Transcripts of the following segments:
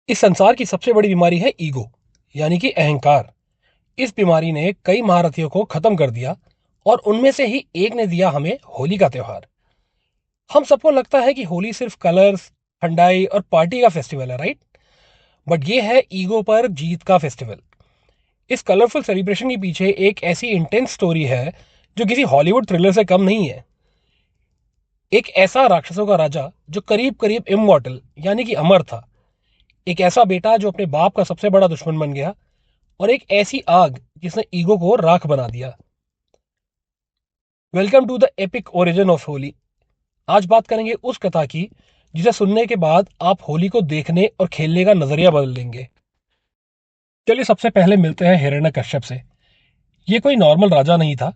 इस संसार की सबसे बड़ी बीमारी है ईगो, यानी कि अहंकार। इस बीमारी ने कई महारथियों को खत्म कर दिया और उनमें से ही एक ने दिया हमें होली का त्योहार। हम सबको लगता है कि होली सिर्फ कलर्स, ठंडाई और पार्टी का फेस्टिवल है, राइट? बट ये है ईगो पर जीत का फेस्टिवल। इस कलरफुल सेलिब्रेशन के पीछे एक ऐसी इंटेंस स्टोरी है जो किसी हॉलीवुड थ्रिलर से कम नहीं है। एक ऐसा राक्षसों का राजा जो करीब करीब इमॉर्टल यानी कि अमर था। एक ऐसा बेटा जो अपने बाप का सबसे बड़ा दुश्मन बन गया, और एक ऐसी आग जिसने ईगो को राख बना दिया। Welcome to the epic origin of Holi. आज बात करेंगे उस कथा की जिसे सुनने के बाद आप होली को देखने और खेलने का नजरिया बदल देंगे। चलिए सबसे पहले मिलते हैं हिरण्यकश्यप से। ये कोई नॉर्मल राजा नहीं था,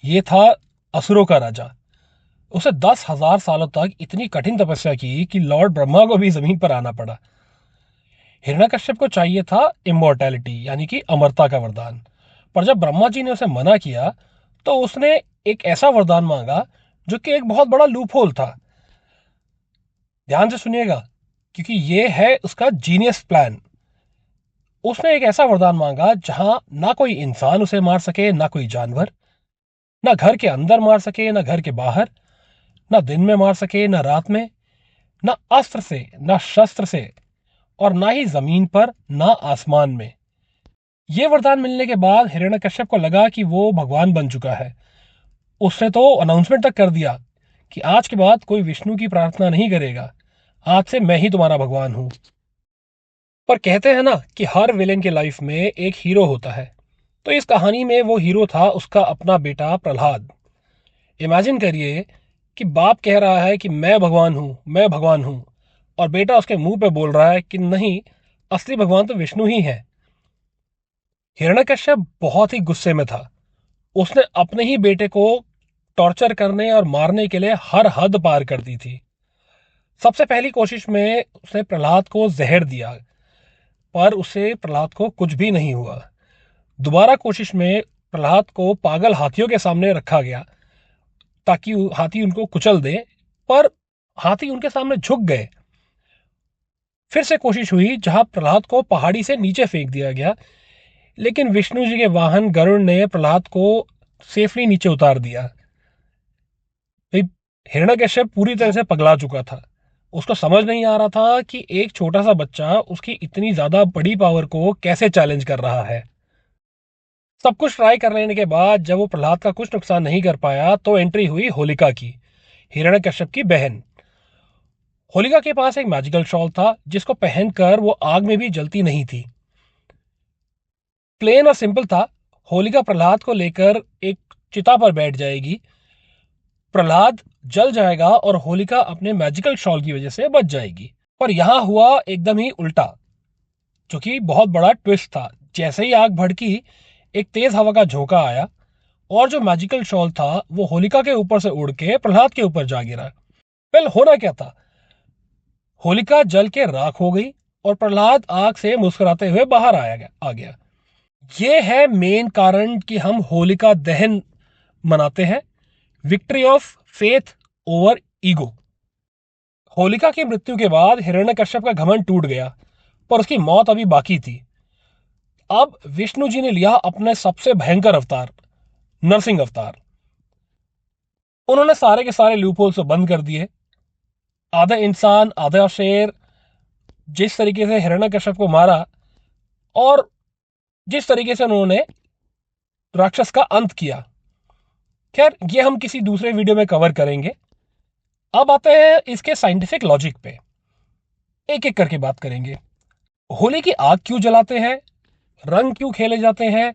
ये था असुरों का राजा। उसे 10,000 सालों तक इतनी कठिन तपस्या की कि लॉर्ड ब्रह्मा को भी जमीन पर आना पड़ा। हिरण्यकश्यप को चाहिए था इमोर्टैलिटी यानी कि अमरता का वरदान। पर जब ब्रह्मा जी ने उसे मना किया तो उसने एक ऐसा वरदान मांगा जो कि एक बहुत बड़ा लूप होल था। ध्यान से सुनिएगा, क्योंकि ये है उसका जीनियस प्लान। उसने एक ऐसा वरदान मांगा जहां ना कोई इंसान उसे मार सके, ना कोई जानवर, ना घर के अंदर मार सके ना घर के बाहर, ना दिन में मार सके ना रात में, ना अस्त्र से ना शस्त्र से, और ना ही जमीन पर ना आसमान में। ये वरदान मिलने के बाद हिरण्यकश्यप को लगा कि वो भगवान बन चुका है। उसने तो अनाउंसमेंट तक कर दिया कि आज के बाद कोई विष्णु की प्रार्थना नहीं करेगा, आज से मैं ही तुम्हारा भगवान हूं। पर कहते हैं ना कि हर विलेन के लाइफ में एक हीरो होता है। तो इस कहानी में वो हीरो था उसका अपना बेटा प्रहलाद। इमेजिन करिए कि बाप कह रहा है कि मैं भगवान हूं, मैं भगवान हूं, और बेटा उसके मुंह पे बोल रहा है कि नहीं, असली भगवान तो विष्णु ही है। हिरण्यकश्यप बहुत ही गुस्से में था। उसने अपने ही बेटे को टॉर्चर करने और मारने के लिए हर हद पार कर दी थी। सबसे पहली कोशिश में उसने प्रहलाद को जहर दिया, पर उसे प्रहलाद को कुछ भी नहीं हुआ। दोबारा कोशिश में प्रहलाद को पागल हाथियों के सामने रखा गया ताकि हाथी उनको कुचल दे, पर हाथी उनके सामने झुक गए। फिर से कोशिश हुई जहां प्रहलाद को पहाड़ी से नीचे फेंक दिया गया, लेकिन विष्णु जी के वाहन गरुड़ ने प्रहलाद को सेफली नीचे उतार दिया। हिरण्यकश्यप पूरी तरह से पगला चुका था। उसको समझ नहीं आ रहा था कि एक छोटा सा बच्चा उसकी इतनी ज्यादा बड़ी पावर को कैसे चैलेंज कर रहा है। सब कुछ ट्राई कर लेने के बाद जब वो प्रहलाद का कुछ नुकसान नहीं कर पाया तो एंट्री हुई होलिका की, हिरण्यकश्यप की बहन। होलिका के पास एक मैजिकल शॉल था जिसको पहनकर वो आग में भी जलती नहीं थी। प्लेन और सिंपल था। होलिका प्रहलाद को लेकर एक चिता पर बैठ जाएगी, प्रहलाद जल जाएगा और होलिका अपने मैजिकल शॉल की वजह से बच जाएगी। पर यहां हुआ एकदम ही उल्टा, जो कि बहुत बड़ा ट्विस्ट था। जैसे ही आग भड़की, एक तेज हवा का झोंका आया और जो मैजिकल शॉल था वो होलिका के ऊपर से उड़ के प्रहलाद के ऊपर जा गिरा। वेल, होना क्या था, होलिका जल के राख हो गई और प्रहलाद आग से मुस्कुराते हुए बाहर आ गया। ये है मेन कारण कि हम होलिका दहन मनाते हैं, victory of faith over ego. Holika की मृत्यु के बाद हिरण्यकश्यप का घमंड टूट गया, पर उसकी मौत अभी बाकी थी। अब विष्णु जी ने लिया अपने सबसे भयंकर अवतार, नरसिंह अवतार। उन्होंने सारे के सारे लूपहोल्स को बंद कर दिए। आधा इंसान आधा शेर, जिस तरीके से हिरण्यकश्यप को मारा और जिस तरीके से उन्होंने राक्षस का अंत किया, खैर ये हम किसी दूसरे वीडियो में कवर करेंगे। अब आते हैं इसके साइंटिफिक लॉजिक पे, एक एक करके बात करेंगे। होली की आग क्यों जलाते हैं, रंग क्यों खेले जाते हैं,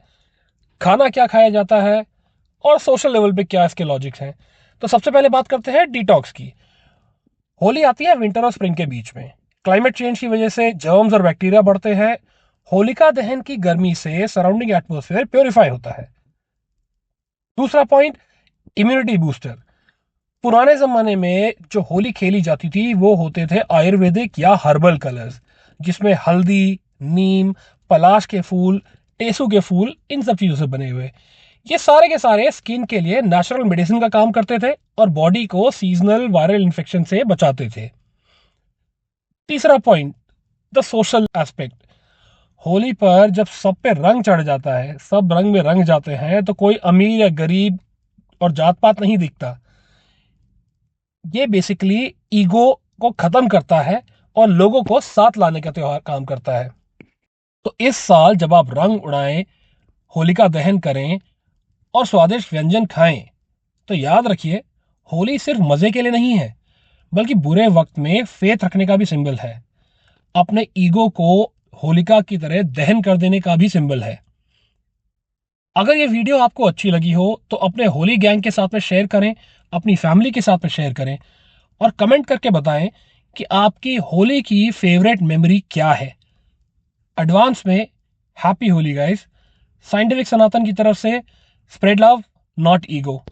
खाना क्या खाया जाता है, और सोशल लेवल पे क्या इसके लॉजिक्स हैं। तो सबसे पहले बात करते हैं डिटॉक्स की। होली आती है विंटर और स्प्रिंग के बीच में। क्लाइमेट चेंज की वजह से जर्म्स और बैक्टीरिया बढ़ते हैं। होलिका दहन की गर्मी से सराउंडिंग एटमॉस्फेयर प्योरीफाई होता है। दूसरा पॉइंट, इम्यूनिटी बूस्टर। पुराने जमाने में जो होली खेली जाती थी वो होते थे आयुर्वेदिक या हर्बल कलर्स, जिसमें हल्दी, नीम, पलाश के फूल, टेसू के फूल, इन सब चीजों से बने हुए। ये सारे के सारे स्किन के लिए नेचुरल मेडिसिन का काम करते थे और बॉडी को सीजनल वायरल इन्फेक्शन से बचाते थे। तीसरा point, the social aspect. Holi पर जब सब पे रंग चढ़ जाता है, सब रंग में रंग जाते हैं, तो कोई अमीर या गरीब और जात पात नहीं दिखता। ये बेसिकली ईगो को खत्म करता है और लोगों को साथ लाने का त्योहार काम करता है। तो इस साल जब आप रंग उड़ाएं, होलिका दहन करें और स्वादिष्ट व्यंजन खाएं, तो याद रखिए, होली सिर्फ मजे के लिए नहीं है, बल्कि बुरे वक्त में फेथ रखने का भी सिंबल है। अपने ईगो को होलिका की तरह दहन कर देने का भी सिंबल है। अगर ये वीडियो आपको अच्छी लगी हो तो अपने होली गैंग के साथ में शेयर करें, अपनी फैमिली के साथ में शेयर करें और कमेंट करके बताएं कि आपकी होली की फेवरेट मेमोरी क्या है। एडवांस में हैप्पी होली गाइस। साइंटिफिक सनातन की तरफ से, स्प्रेड लव नॉट ईगो।